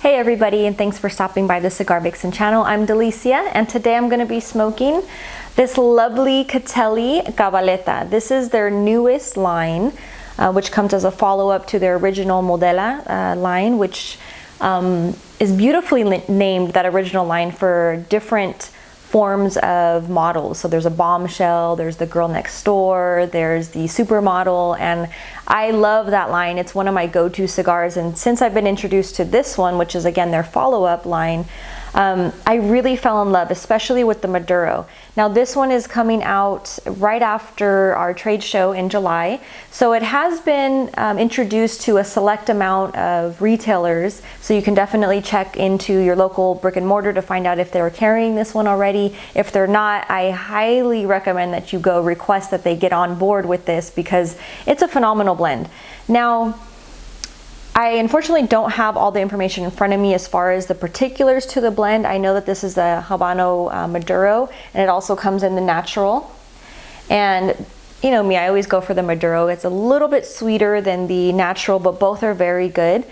Hey everybody, and thanks for stopping by the Cigar Vixen channel. I'm Delicia, and today I'm going to be smoking this lovely Catelli Cabaletta. This is their newest line, which comes as a follow-up to their original Modella line, which is beautifully named, that original line, for different forms of models. So there's a bombshell, there's the girl next door, there's the supermodel, and I love that line. It's one of my go-to cigars, and since I've been introduced to this one, which is again their follow-up line, I really fell in love, especially with the Maduro. Now this one is coming out right after our trade show in July, so it has been introduced to a select amount of retailers, so you can definitely check into your local brick and mortar to find out if they're carrying this one already. If they're not, I highly recommend that you go request that they get on board with this, because it's a phenomenal blend. Now, I unfortunately don't have all the information in front of me as far as the particulars to the blend. I know that this is a Habano Maduro, and it also comes in the natural. And you know me, I always go for the Maduro. It's a little bit sweeter than the natural, but both are very good.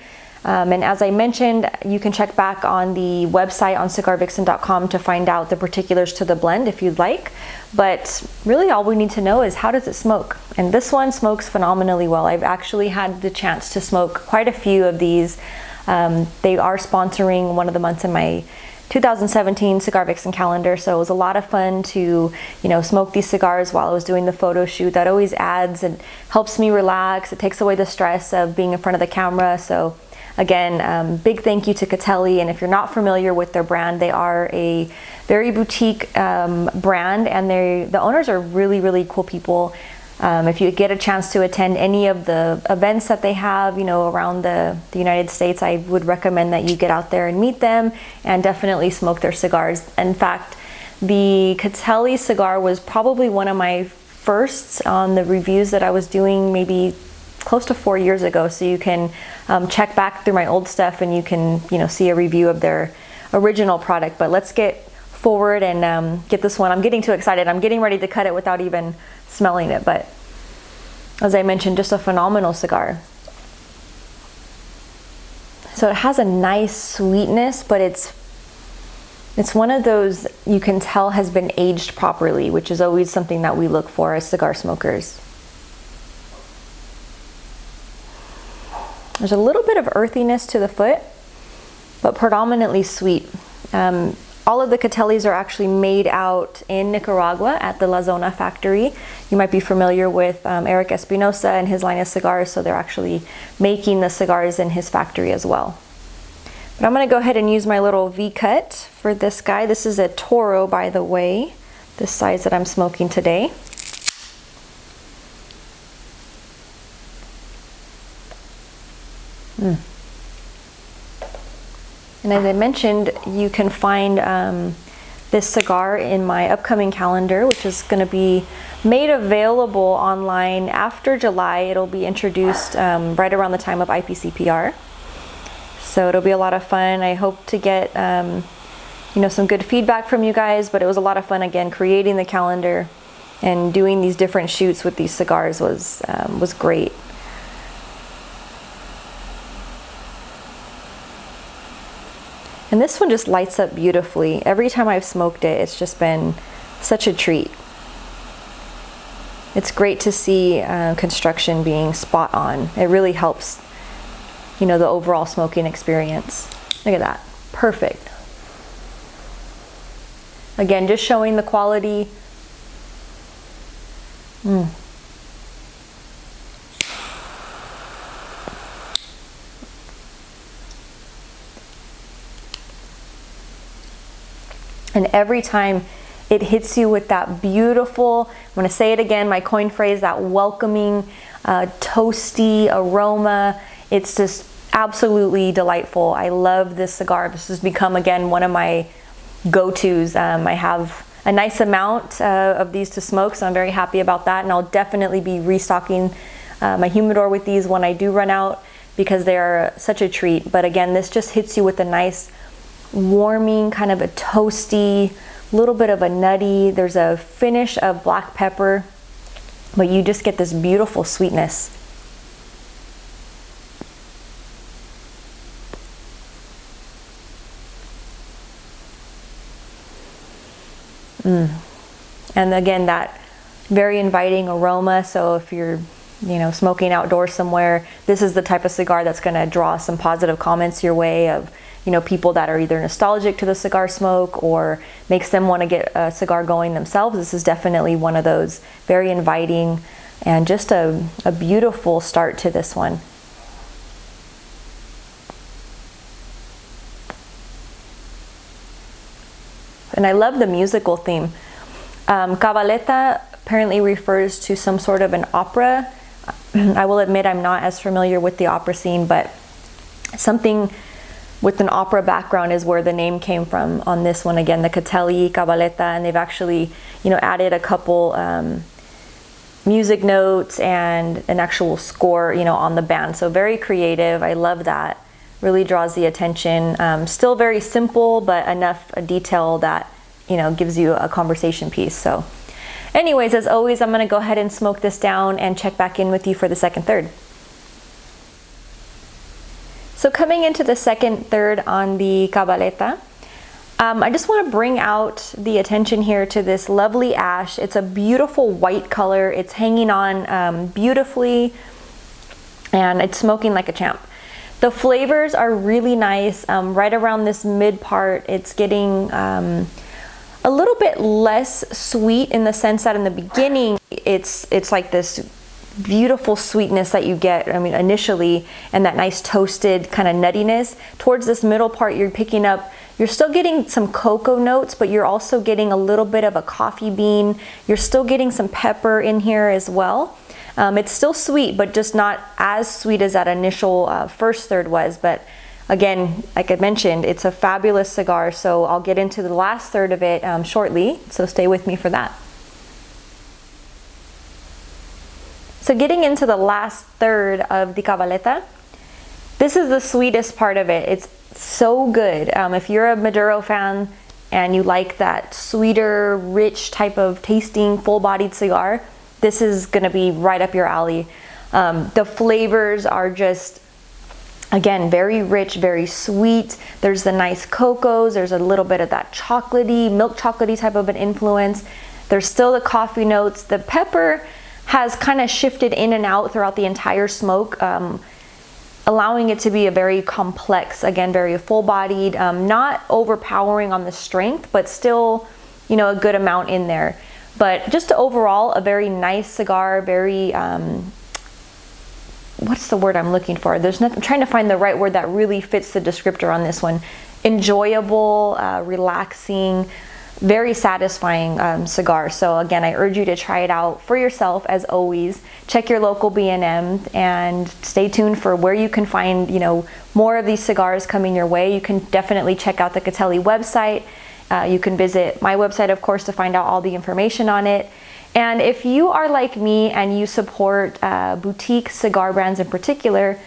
And as I mentioned, you can check back on the website on cigarvixen.com to find out the particulars to the blend if you'd like. But really all we need to know is, how does it smoke? And this one smokes phenomenally well. I've actually had the chance to smoke quite a few of these. They are sponsoring one of the months in my 2017 Cigar Vixen calendar, so it was a lot of fun to, smoke these cigars while I was doing the photo shoot. That always adds and helps me relax. It takes away the stress of being in front of the camera. So again, big thank you to Catelli, and if you're not familiar with their brand, they are a very boutique brand, and the owners are really, really cool people. If you get a chance to attend any of the events that they have, around the United States, I would recommend that you get out there and meet them and definitely smoke their cigars. In fact, the Catelli cigar was probably one of my firsts on the reviews that I was doing maybe close to 4 years ago, so you can check back through my old stuff and you can see a review of their original product. But let's get forward and get this one. I'm getting too excited. I'm getting ready to cut it without even smelling it, but as I mentioned, just a phenomenal cigar. So it has a nice sweetness, but it's one of those you can tell has been aged properly, which is always something that we look for as cigar smokers. There's a little bit of earthiness to the foot, but predominantly sweet. All of the Catellis are actually made out in Nicaragua at the La Zona factory. You might be familiar with Eric Espinosa and his line of cigars, so they're actually making the cigars in his factory as well. But I'm going to go ahead and use my little V-cut for this guy. This is a Toro, by the way, this size that I'm smoking today. And as I mentioned, you can find this cigar in my upcoming calendar, which is going to be made available online after July. It'll be introduced right around the time of IPCPR. So it'll be a lot of fun. I hope to get some good feedback from you guys, but it was a lot of fun, again, creating the calendar and doing these different shoots with these cigars was great. And this one just lights up beautifully. Every time I've smoked it, it's just been such a treat. It's great to see construction being spot on. It really helps, the overall smoking experience. Look at that, perfect. Again, just showing the quality. And every time it hits you with that beautiful, I'm going to say it again, my coin phrase, that welcoming, toasty aroma. It's just absolutely delightful. I love this cigar. This has become, again, one of my go-tos. I have a nice amount of these to smoke, so I'm very happy about that. And I'll definitely be restocking my humidor with these when I do run out, because they are such a treat. But again, this just hits you with a nice warming, kind of a toasty, little bit of a nutty. There's a finish of black pepper, but you just get this beautiful sweetness. And again, that very inviting aroma. So if you're, smoking outdoors somewhere, this is the type of cigar that's going to draw some positive comments your way of, people that are either nostalgic to the cigar smoke or makes them want to get a cigar going themselves. This is definitely one of those, very inviting, and just a beautiful start to this one. And I love the musical theme. Cabaleta apparently refers to some sort of an opera. I will admit I'm not as familiar with the opera scene, but something with an opera background is where the name came from on this one. Again, the Catelli Cabaleta, and they've actually, added a couple music notes and an actual score, on the band. So very creative. I love that. Really draws the attention. Still very simple, but enough detail that, gives you a conversation piece. So anyways, as always, I'm gonna go ahead and smoke this down and check back in with you for the second third. So coming into the second third on the Cabaleta, I just want to bring out the attention here to this lovely ash. It's a beautiful white color. It's hanging on beautifully, and it's smoking like a champ. The flavors are really nice. Right around this mid part, it's getting a little bit less sweet, in the sense that in the beginning, it's like this beautiful sweetness that you get, initially, and that nice toasted kind of nuttiness. Towards this middle part, you're still getting some cocoa notes, but you're also getting a little bit of a coffee bean. You're still getting some pepper in here as well. It's still sweet, but just not as sweet as that initial first third was. But again, like I mentioned, it's a fabulous cigar, so I'll get into the last third of it shortly, so stay with me for that. So getting into the last third of the Cabaleta, this is the sweetest part of it. It's so good. If you're a Maduro fan and you like that sweeter, rich type of tasting, full-bodied cigar, this is gonna be right up your alley. The flavors are just, again, very rich, very sweet. There's the nice cocos. There's a little bit of that chocolatey, milk chocolatey type of an influence. There's still the coffee notes. The pepper has kind of shifted in and out throughout the entire smoke, allowing it to be a very complex, again, very full-bodied, not overpowering on the strength, but still, a good amount in there. But just overall, a very nice cigar, very, what's the word I'm looking for? I'm trying to find the right word that really fits the descriptor on this one. Enjoyable, relaxing, very satisfying cigar. So again, I urge you to try it out for yourself. As always, check your local B&M and stay tuned for where you can find, more of these cigars coming your way. You can definitely check out the Catelli website. You can visit my website, of course, to find out all the information on it. And if you are like me and you support boutique cigar brands in particular,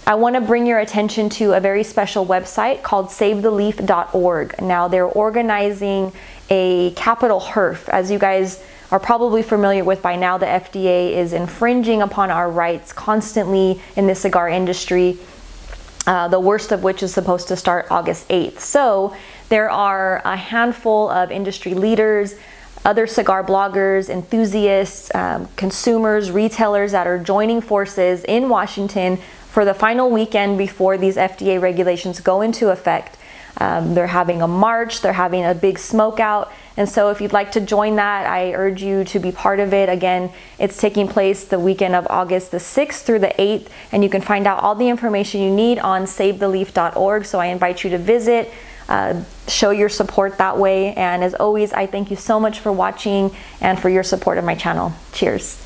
I want to bring your attention to a very special website called SaveTheLeaf.org. Now, they're organizing a Capitol HERF. As you guys are probably familiar with by now, the FDA is infringing upon our rights constantly in the cigar industry, the worst of which is supposed to start August 8th. So there are a handful of industry leaders, other cigar bloggers, enthusiasts, consumers, retailers that are joining forces in Washington for the final weekend before these FDA regulations go into effect. They're having a march, they're having a big smoke out. And so if you'd like to join that, I urge you to be part of it. Again, it's taking place the weekend of August the 6th through the 8th, and you can find out all the information you need on SaveTheLeaf.org. So I invite you to visit, show your support that way. And as always, I thank you so much for watching and for your support of my channel. Cheers.